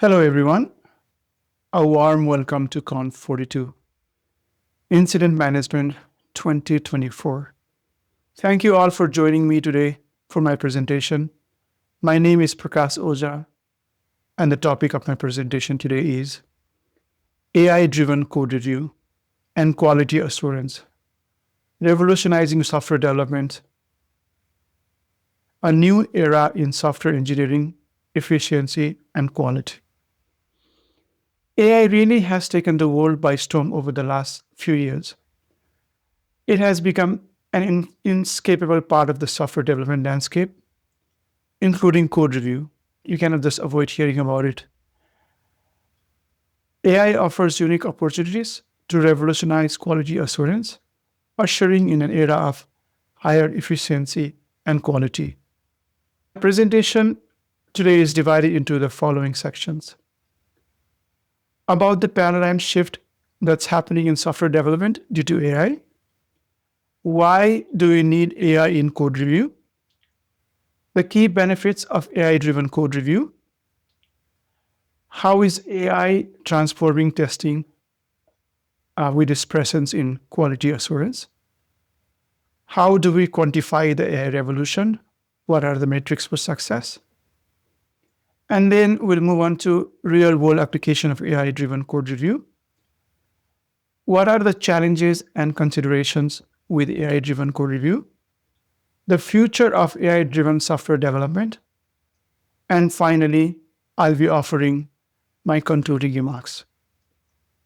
Hello, everyone. A warm welcome to Conf42, Incident Management 2024. Thank you all for joining me today for my presentation. My name is Prakash Ojha, and the topic of my presentation today is AI-driven code review and quality assurance, revolutionizing software development, a new era in software engineering, efficiency, and quality. AI really has taken the world by storm over the last few years. It has become an inescapable part of the software development landscape, including code review. You cannot just avoid hearing about it. AI offers unique opportunities to revolutionize quality assurance, ushering in an era of higher efficiency and quality. The presentation today is divided into the following sections. About the paradigm shift that's happening in software development due to AI. Why do we need AI in code review? The key benefits of AI-driven code review. How is AI transforming testing with its presence in quality assurance? How do we quantify the AI revolution? What are the metrics for success? And then we'll move on to real-world application of AI-driven code review. What are the challenges and considerations with AI-driven code review? The future of AI-driven software development. And finally, I'll be offering my concluding remarks.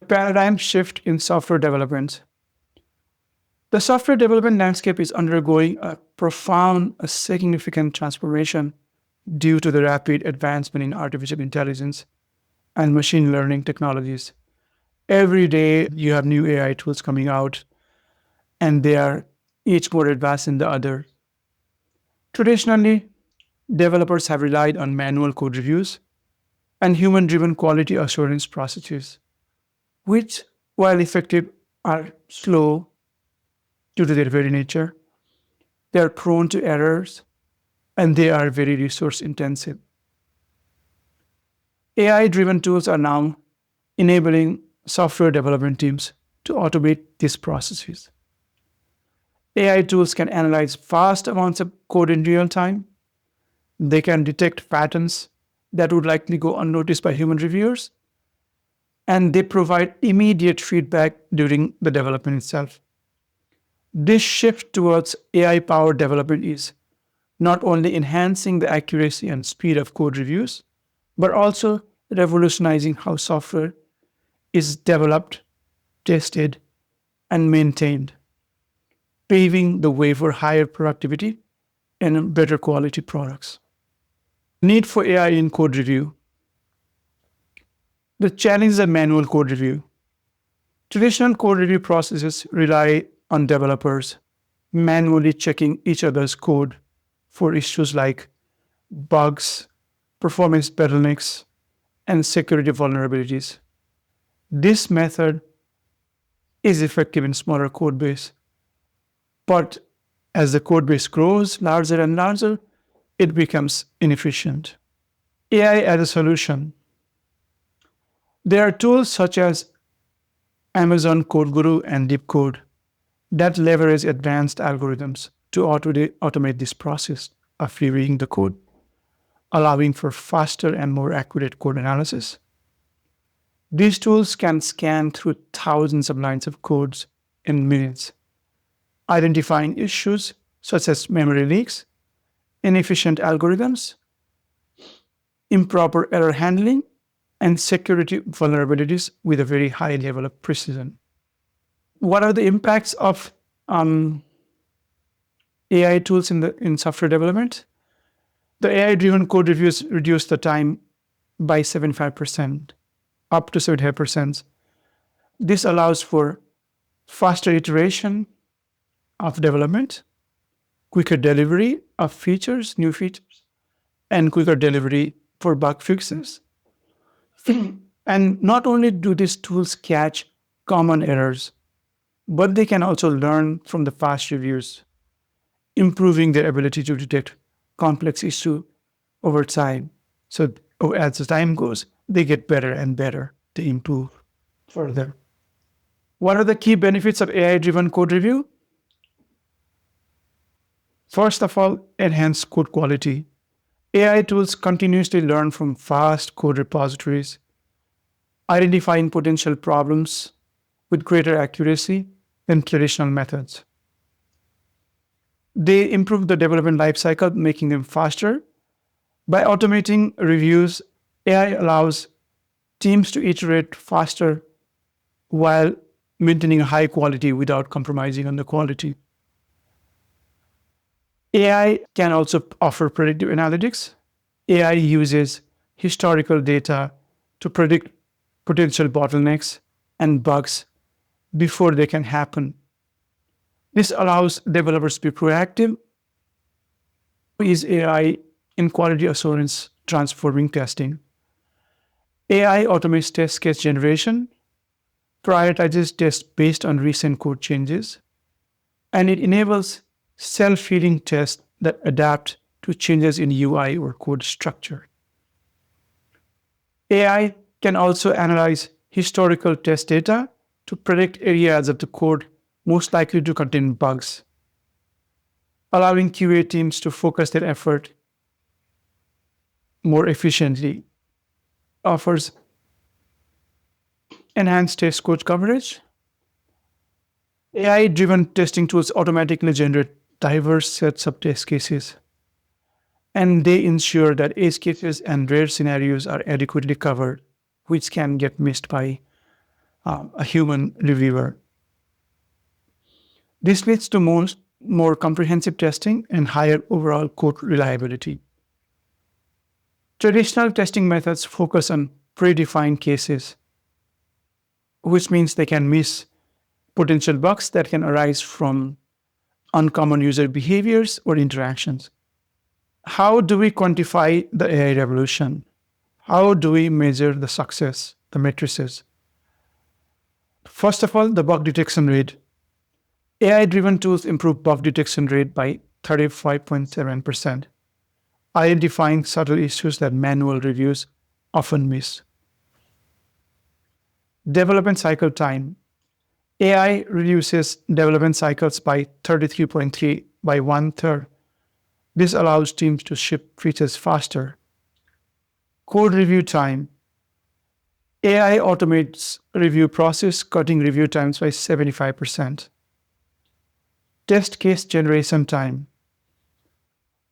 Paradigm shift in software development. The software development landscape is undergoing a profound, significant transformation due to the rapid advancement in artificial intelligence and machine learning technologies. Every day you have new AI tools coming out, and they are each more advanced than the other. Traditionally, developers have relied on manual code reviews and human-driven quality assurance processes, which, while effective, are slow due to their very nature. They are prone to errors, and they are very resource-intensive. AI-driven tools are now enabling software development teams to automate these processes. AI tools can analyze vast amounts of code in real time. They can detect patterns that would likely go unnoticed by human reviewers, and they provide immediate feedback during the development itself. This shift towards AI-powered development is not only enhancing the accuracy and speed of code reviews, but also revolutionizing how software is developed, tested, and maintained, paving the way for higher productivity and better quality products. Need for AI in code review. The challenge of manual code review. Traditional code review processes rely on developers manually checking each other's code for issues like bugs, performance bottlenecks, and security vulnerabilities. This method is effective in smaller code base, but as the code base grows larger and larger, it becomes inefficient. AI as a solution. There are tools such as Amazon Code Guru and DeepCode that leverage advanced algorithms to automate this process of reviewing the code, allowing for faster and more accurate code analysis. These tools can scan through thousands of lines of codes in minutes, identifying issues such as memory leaks, inefficient algorithms, improper error handling, and security vulnerabilities with a very high level of precision. What are the impacts of AI tools in software development? The AI-driven code reviews reduce the time by 75%, up to 75%. This allows for faster iteration of development, quicker delivery of new features, and quicker delivery for bug fixes. And not only do these tools catch common errors, but they can also learn from the past reviews, improving their ability to detect complex issues over time. So as the time goes, they get better and better. They improve further. What are the key benefits of AI-driven code review? First of all, enhanced code quality. AI tools continuously learn from vast code repositories, identifying potential problems with greater accuracy than traditional methods. They improve the development lifecycle, making them faster. By automating reviews, AI allows teams to iterate faster while maintaining high quality without compromising on the quality. AI can also offer predictive analytics. AI uses historical data to predict potential bottlenecks and bugs before they can happen. This allows developers to be proactive. Is AI in quality assurance transforming testing? AI automates test case generation, prioritizes tests based on recent code changes, and it enables self-healing tests that adapt to changes in UI or code structure. AI can also analyze historical test data to predict areas of the code most likely to contain bugs, allowing QA teams to focus their effort more efficiently. Offers enhanced test code coverage. AI-driven testing tools automatically generate diverse sets of test cases, and they ensure that edge cases and rare scenarios are adequately covered, which can get missed by a human reviewer. This leads to more comprehensive testing and higher overall code reliability. Traditional testing methods focus on predefined cases, which means they can miss potential bugs that can arise from uncommon user behaviors or interactions. How do we quantify the AI revolution? How do we measure the success, the matrices? First of all, the bug detection rate. AI-driven tools improve bug detection rate by 35.7%, identifying subtle issues that manual reviews often miss. Development cycle time. AI reduces development cycles by 33.3 by one-third. This allows teams to ship features faster. Code review time. AI automates review process, cutting review times by 75%. Test case generation time.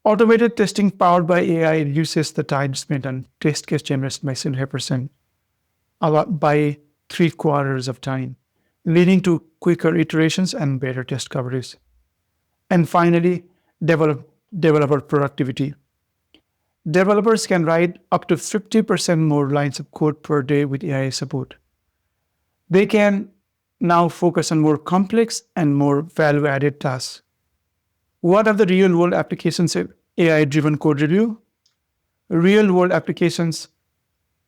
Automated testing powered by AI reduces the time spent on test case generation by 75%, by 3/4 of time, leading to quicker iterations and better test coverage. And finally, developer productivity. Developers can write up to 50% more lines of code per day with AI support. They can now focus on more complex and more value-added tasks. What are the real-world applications of AI-driven code review? Real-world applications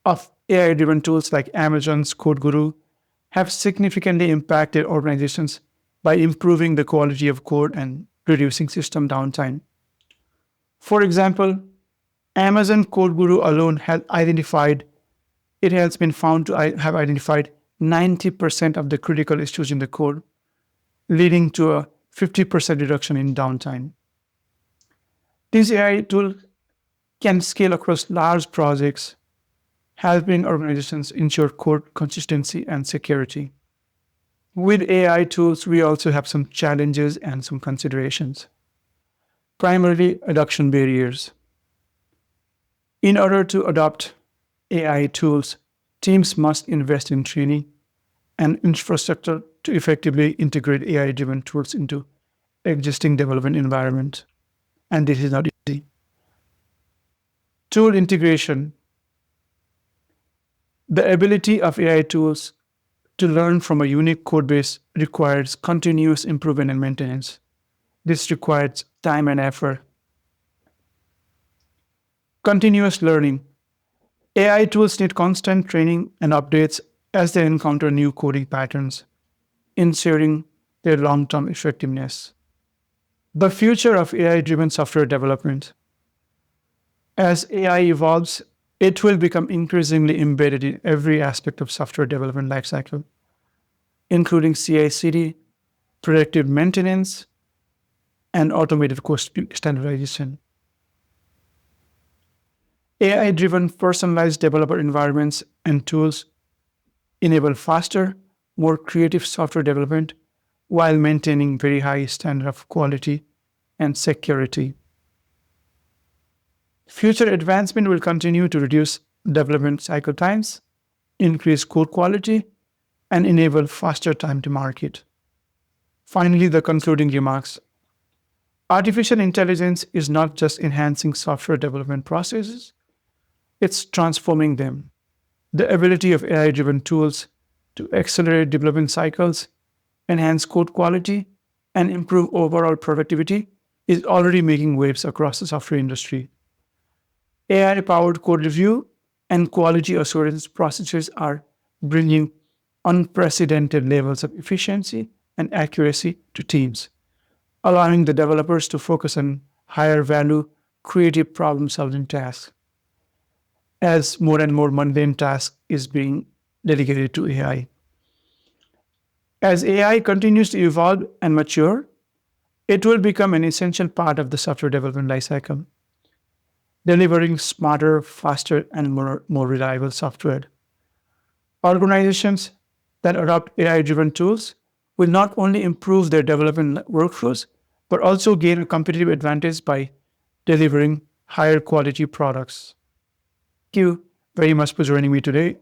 of AI-driven tools like Amazon's Code Guru have significantly impacted organizations by improving the quality of code and reducing system downtime. For example, Amazon Code Guru alone has been found to have identified 90% of the critical issues in the code, leading to a 50% reduction in downtime. These AI tools can scale across large projects, helping organizations ensure code consistency and security. With AI tools, we also have some challenges and some considerations. Primarily, adoption barriers. In order to adopt AI tools, teams must invest in training and infrastructure to effectively integrate AI-driven tools into existing development environment. And this is not easy. Tool integration. The ability of AI tools to learn from a unique code base requires continuous improvement and maintenance. This requires time and effort. Continuous learning. AI tools need constant training and updates as they encounter new coding patterns, ensuring their long-term effectiveness. The future of AI-driven software development. As AI evolves, It will become increasingly embedded in every aspect of software development lifecycle, including CI/CD, predictive maintenance, and automated cost standardization. AI-driven personalized developer environments and tools enable faster, more creative software development while maintaining very high standard of quality and security. Future advancement will continue to reduce development cycle times, increase code quality, and enable faster time to market. Finally, the concluding remarks. Artificial intelligence is not just enhancing software development processes, it's transforming them. The ability of AI driven tools to accelerate development cycles, enhance code quality, and improve overall productivity is already making waves across the software industry. AI powered code review and quality assurance processes are bringing unprecedented levels of efficiency and accuracy to teams, allowing the developers to focus on higher value, creative problem solving tasks as more and more mundane tasks is being delegated to AI. As AI continues to evolve and mature, it will become an essential part of the software development lifecycle, delivering smarter, faster, and more reliable software. Organizations that adopt AI driven tools will not only improve their development workflows, but also gain a competitive advantage by delivering higher quality products. Thank you very much for joining me today.